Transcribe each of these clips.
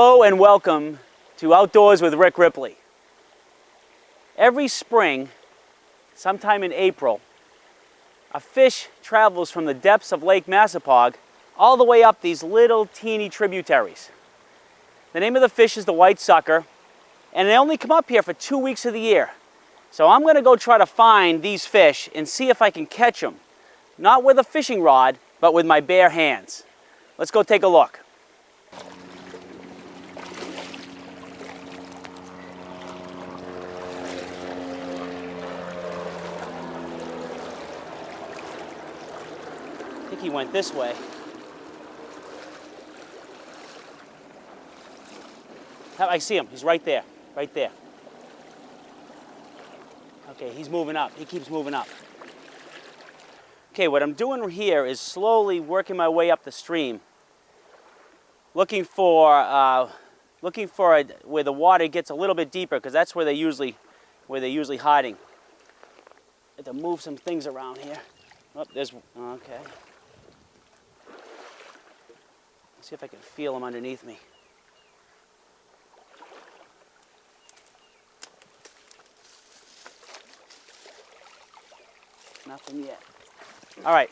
Hello and welcome to Outdoors with Rick Ripley. Every spring, sometime in April, a fish travels from the depths of Lake Massapog all the way up these little teeny tributaries. The name of the fish is the white sucker, and they only come up here for 2 weeks of the year. So I'm going to go try to find these fish and see if I can catch them, not with a fishing rod, but with my bare hands. Let's go take a look. I think he went this way. I see him. He's right there. Right there. Okay, he's moving up. He keeps moving up. Okay, what I'm doing here is slowly working my way up the stream, looking for where the water gets a little bit deeper, because that's where they're usually hiding. I have to move some things around here. Oh, there's okay. See if I can feel them underneath me. Nothing yet. All right.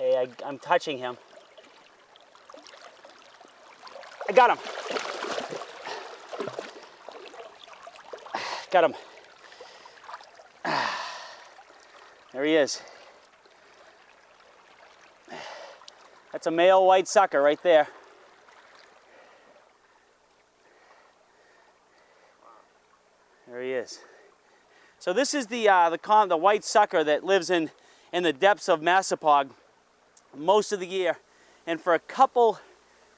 Okay, I'm touching him. I got him. Got him. There he is. That's a male white sucker right there. There he is. So this is the white sucker that lives in the depths of Massapog most of the year, and for a couple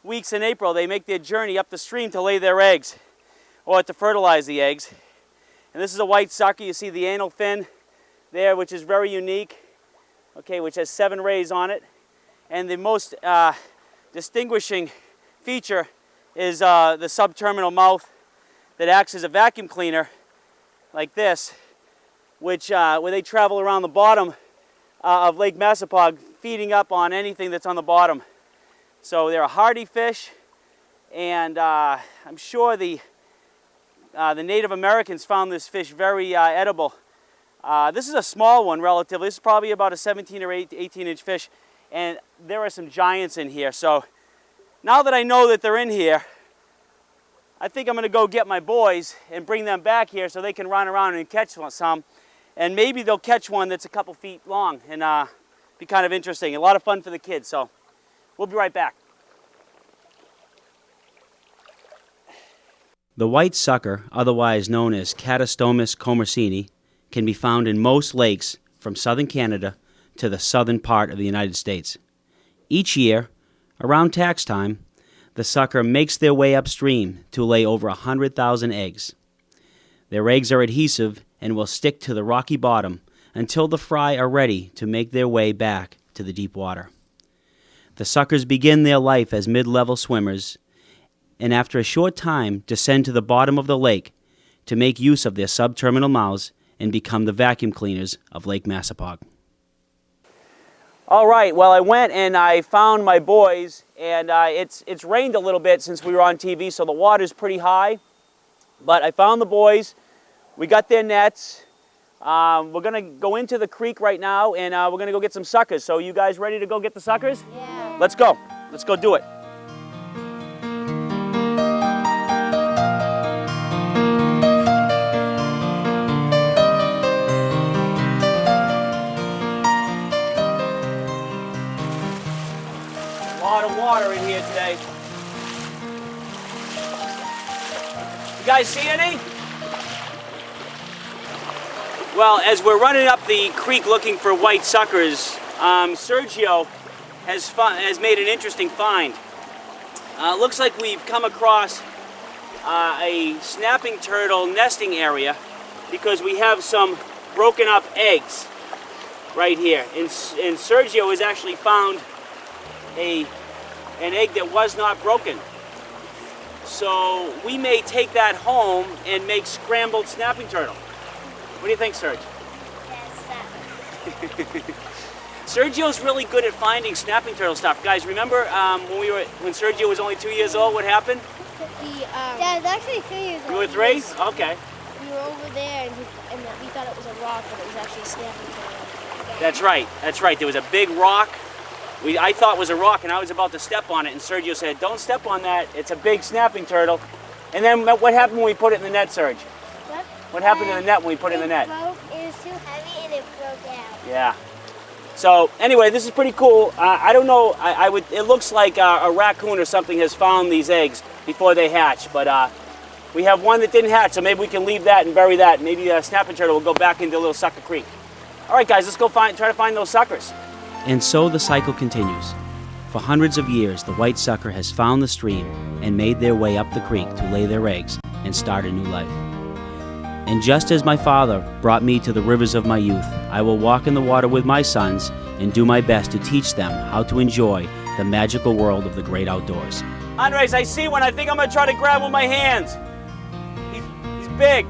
weeks in April they make their journey up the stream to lay their eggs or to fertilize the eggs. And this is a white sucker. You see the anal fin there, which is very unique, okay, which has 7 rays on it. And the most distinguishing feature is the subterminal mouth that acts as a vacuum cleaner like this, which where they travel around the bottom of Lake Massapog, feeding up on anything that's on the bottom. So they're a hardy fish, and I'm sure the Native Americans found this fish very edible. This is a small one relatively. This is probably about a 17 or 18 inch fish, and there are some giants in here. So now that I know that they're in here, I think I'm going to go get my boys and bring them back here so they can run around and catch some. And maybe they'll catch one that's a couple feet long and be kind of interesting. A lot of fun for the kids. So we'll be right back. The white sucker, otherwise known as Catostomus commersini, can be found in most lakes from southern Canada to the southern part of the United States. Each year, around tax time, the sucker makes their way upstream to lay over 100,000 eggs. Their eggs are adhesive and will stick to the rocky bottom until the fry are ready to make their way back to the deep water. The suckers begin their life as mid-level swimmers, and after a short time descend to the bottom of the lake to make use of their subterminal mouths and become the vacuum cleaners of Lake Massapog. All right, well, I went and I found my boys, and it's rained a little bit since we were on TV, so the water's pretty high. But I found the boys. We got their nets. We're going to go into the creek right now, and we're going to go get some suckers. So you guys ready to go get the suckers? Yeah. Let's go. Let's go do it. A lot of water in here today. You guys see any? Well, as we're running up the creek looking for white suckers, Sergio has made an interesting find. Looks like we've come across a snapping turtle nesting area because we have some broken up eggs right here. And Sergio has actually found an egg that was not broken. So we may take that home and make scrambled snapping turtle. What do you think, Serge? Sergio's really good at finding snapping turtle stuff. Guys, remember when Sergio was only 2 years old, what happened? Yeah, it was actually 3 years old. You were 3? Okay. We were over there and we thought it was a rock, but it was actually a snapping turtle. That's right. That's right. There was a big rock. I thought it was a rock, and I was about to step on it, and Sergio said, "Don't step on that. It's a big snapping turtle." And then what happened when we put it in the net, Serge? What? What happened in the net when we put it in the net? It was too heavy and it broke out. Yeah. So anyway, this is pretty cool. I don't know. It looks like a raccoon or something has found these eggs before they hatch, but we have one that didn't hatch, so maybe we can leave that and bury that. Maybe a snapping turtle will go back into Little Sucker Creek. All right, guys, let's go try to find those suckers. And so the cycle continues. For hundreds of years, the white sucker has found the stream and made their way up the creek to lay their eggs and start a new life. And just as my father brought me to the rivers of my youth, I will walk in the water with my sons and do my best to teach them how to enjoy the magical world of the great outdoors. Andres, I see one. I think I'm going to try to grab him with my hands. He's big.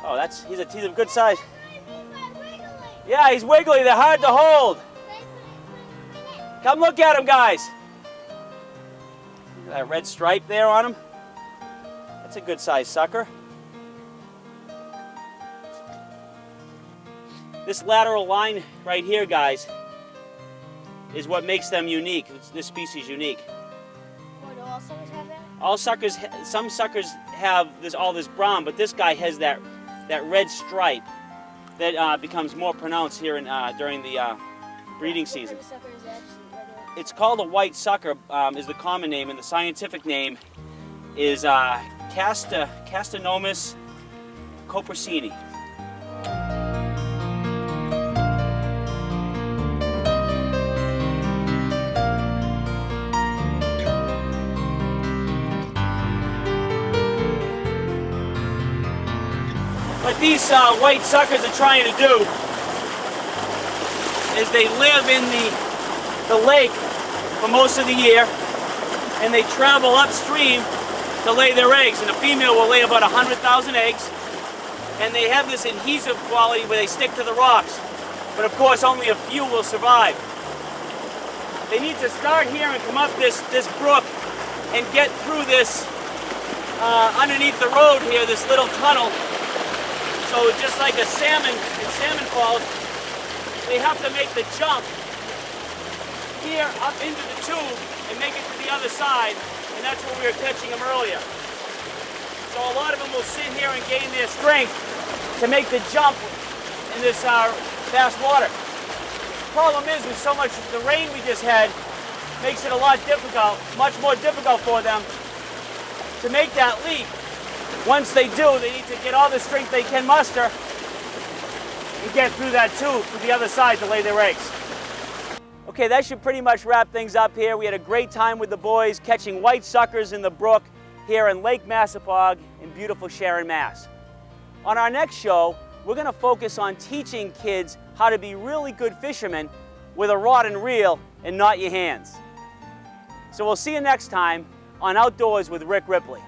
Oh, he's a good size. Yeah, he's wiggly. They're hard to hold. Come look at him, guys. Look at that red stripe there on him. That's a good size sucker. This lateral line right here, guys, is what makes them unique. This species unique. What, do all suckers have that? All suckers, some suckers have all this brown, but this guy has that red stripe that becomes more pronounced here during the breeding season. What sucker is that? It's called a white sucker, is the common name, and the scientific name is Castanomus copricini. What these white suckers are trying to do is they live in the lake for most of the year, and they travel upstream to lay their eggs. And the female will lay about 100,000 eggs, and they have this adhesive quality where they stick to the rocks. But of course, only a few will survive. They need to start here and come up this brook and get through this underneath the road here, this little tunnel. So just like a salmon in Salmon Falls, they have to make the jump here up into the tube and make it to the other side, and that's where we were catching them earlier. So a lot of them will sit here and gain their strength to make the jump in this fast water. The problem is, with so much the rain we just had, makes it a lot difficult, much more difficult for them to make that leap. Once they do, they need to get all the strength they can muster and get through that tube to the other side to lay their eggs. Okay, that should pretty much wrap things up here. We had a great time with the boys catching white suckers in the brook here in Lake Massapog in beautiful Sharon, Mass. On our next show, we're going to focus on teaching kids how to be really good fishermen with a rod and reel and not your hands. So we'll see you next time on Outdoors with Rick Ripley.